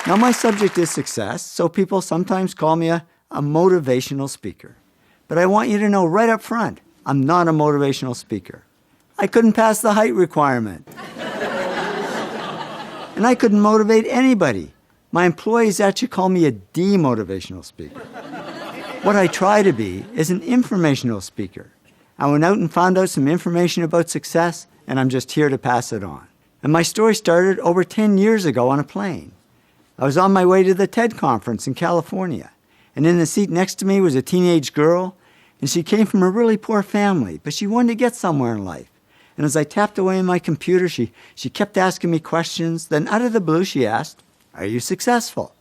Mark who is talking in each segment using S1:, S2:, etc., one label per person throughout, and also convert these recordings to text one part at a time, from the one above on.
S1: Now, my subject is success, so people sometimes call me a motivational speaker. But I want you to know right up front, I'm not a motivational speaker. I couldn't pass the height requirement. And I couldn't motivate anybody. My employees actually call me a demotivational speaker. What I try to be is an informational speaker. I went out and found out some information about success, and I'm just here to pass it on. And my story started over 10 years ago on a plane. I was on my way to the TED conference in California, and in the seat next to me was a teenage girl, and she came from a really poor family, but she wanted to get somewhere in life. And as I tapped away on my computer, she kept asking me questions. Then out of the blue, she asked, "Are you successful?"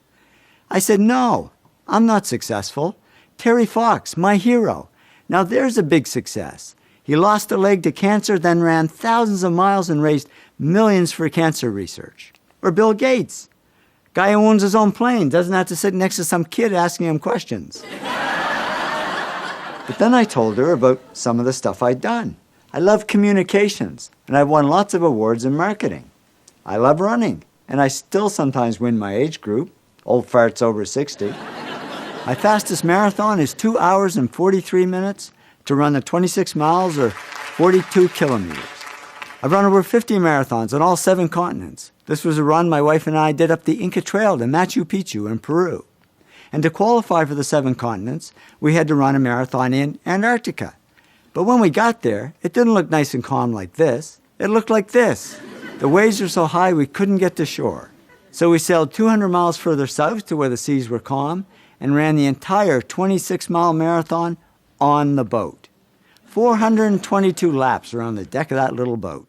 S1: I said, "No, I'm not successful. Terry Fox, my hero. Now there's a big success. He lost a leg to cancer, then ran thousands of miles and raised millions for cancer research." Or Bill Gates. Guy who owns his own plane, doesn't have to sit next to some kid asking him questions. But then I told her about some of the stuff I'd done. I love communications, and I've won lots of awards in marketing. I love running, and I still sometimes win my age group, old farts over 60. My fastest marathon is 2 hours and 43 minutes to run the 26 miles or 42 kilometers. I've run over 50 marathons on all 7 continents. This was a run my wife and I did up the Inca Trail to Machu Picchu in Peru. And to qualify for the 7 continents, we had to run a marathon in Antarctica. But when we got there, it didn't look nice and calm like this. It looked like this. The waves were so high we couldn't get to shore. So we sailed 200 miles further south to where the seas were calm and ran the entire 26-mile marathon on the boat. 422 laps around the deck of that little boat.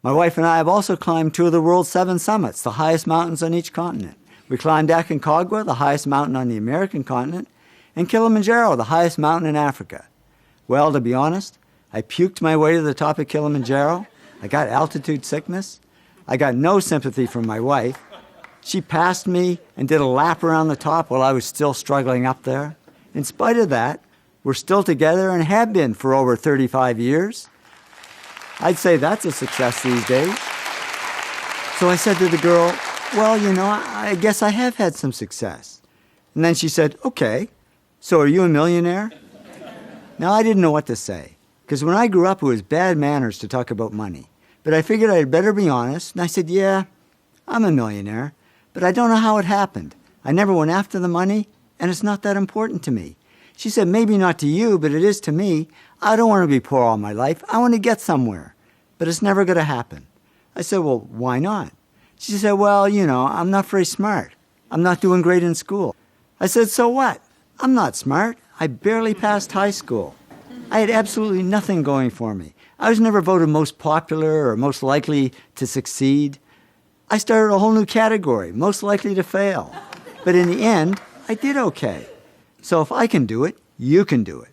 S1: My wife and I have also climbed 2 of the world's 7 summits, the highest mountains on each continent. We climbed Aconcagua, the highest mountain on the American continent, and Kilimanjaro, the highest mountain in Africa. Well, to be honest, I puked my way to the top of Kilimanjaro. I got altitude sickness. I got no sympathy from my wife. She passed me and did a lap around the top while I was still struggling up there. In spite of that, we're still together and have been for over 35 years. I'd say that's a success these days. So I said to the girl, "Well, I guess I have had some success." And then she said, "Okay, so are you a millionaire?" Now, I didn't know what to say, because when I grew up, it was bad manners to talk about money. But I figured I'd better be honest, and I said, "Yeah, I'm a millionaire, but I don't know how it happened. I never went after the money, and it's not that important to me." She said, "Maybe not to you, but it is to me. I don't want to be poor all my life. I want to get somewhere, but it's never going to happen." I said, "Well, why not?" She said, "Well, I'm not very smart. I'm not doing great in school." I said, "So what? I'm not smart. I barely passed high school. I had absolutely nothing going for me. I was never voted most popular or most likely to succeed. I started a whole new category, most likely to fail. But in the end, I did okay. So if I can do it, you can do it."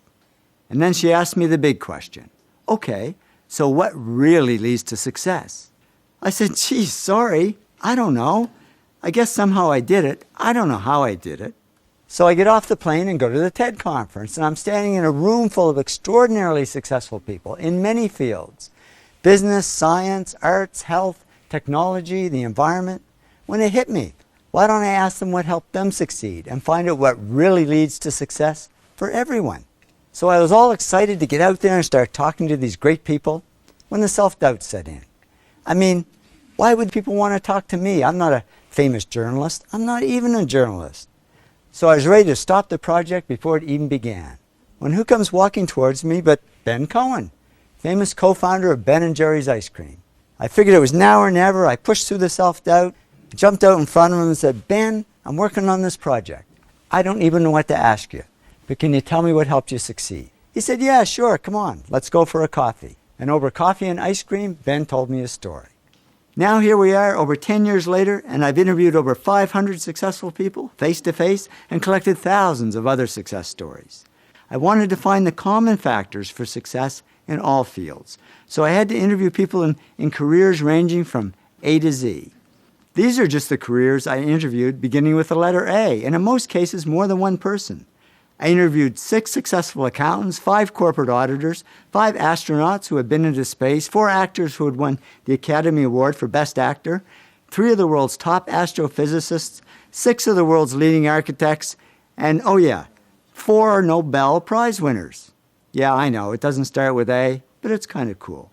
S1: And then she asked me the big question. "Okay, so what really leads to success?" I said, "Gee, sorry, I don't know. I guess somehow I did it. I don't know how I did it." So I get off the plane and go to the TED conference, and I'm standing in a room full of extraordinarily successful people in many fields: business, science, arts, health, technology, the environment. When it hit me, why don't I ask them what helped them succeed and find out what really leads to success for everyone? So I was all excited to get out there and start talking to these great people when the self-doubt set in. I mean, why would people want to talk to me? I'm not a famous journalist. I'm not even a journalist. So I was ready to stop the project before it even began. When who comes walking towards me but Ben Cohen, famous co-founder of Ben & Jerry's Ice Cream. I figured it was now or never. I pushed through the self-doubt, jumped out in front of him and said, "Ben, I'm working on this project. I don't even know what to ask you, but can you tell me what helped you succeed?" He said, "Yeah, sure, come on, let's go for a coffee." And over coffee and ice cream, Ben told me his story. Now here we are over 10 years later, and I've interviewed over 500 successful people face-to-face and collected thousands of other success stories. I wanted to find the common factors for success in all fields. So I had to interview people in careers ranging from A to Z. These are just the careers I interviewed beginning with the letter A, and in most cases more than one person. I interviewed 6 successful accountants, 5 corporate auditors, 5 astronauts who had been into space, 4 actors who had won the Academy Award for Best Actor, 3 of the world's top astrophysicists, 6 of the world's leading architects, and, oh yeah, 4 Nobel Prize winners. Yeah, I know, it doesn't start with A, but it's kind of cool.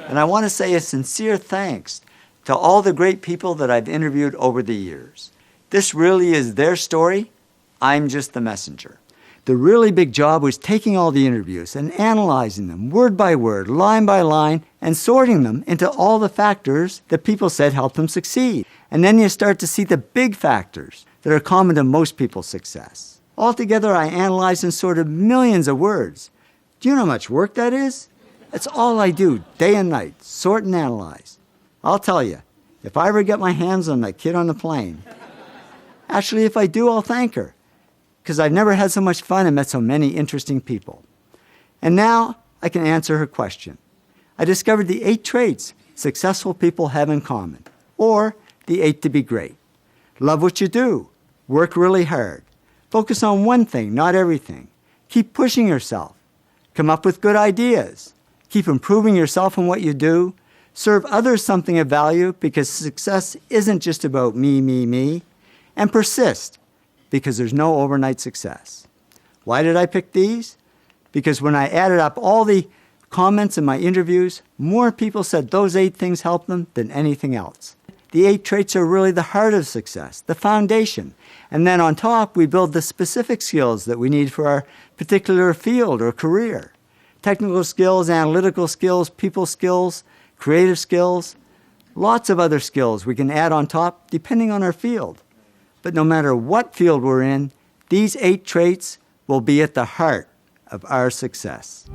S1: And I want to say a sincere thanks to all the great people that I've interviewed over the years. This really is their story. I'm just the messenger. The really big job was taking all the interviews and analyzing them word by word, line by line, and sorting them into all the factors that people said helped them succeed. And then you start to see the big factors that are common to most people's success. Altogether, I analyzed and sorted millions of words. Do you know how much work that is? That's all I do, day and night, sort and analyze. I'll tell you, if I ever get my hands on that kid on the plane, actually, if I do, I'll thank her, because I've never had so much fun and met so many interesting people. And now I can answer her question. I discovered the 8 traits successful people have in common, or the 8 to be great. Love what you do. Work really hard. Focus on one thing, not everything. Keep pushing yourself. Come up with good ideas. Keep improving yourself in what you do. Serve others something of value, because success isn't just about me, me, me. And persist, because there's no overnight success. Why did I pick these? Because when I added up all the comments in my interviews, more people said those 8 things helped them than anything else. The 8 traits are really the heart of success, the foundation. And then on top, we build the specific skills that we need for our particular field or career. Technical skills, analytical skills, people skills, creative skills, lots of other skills we can add on top depending on our field. But no matter what field we're in, these 8 traits will be at the heart of our success.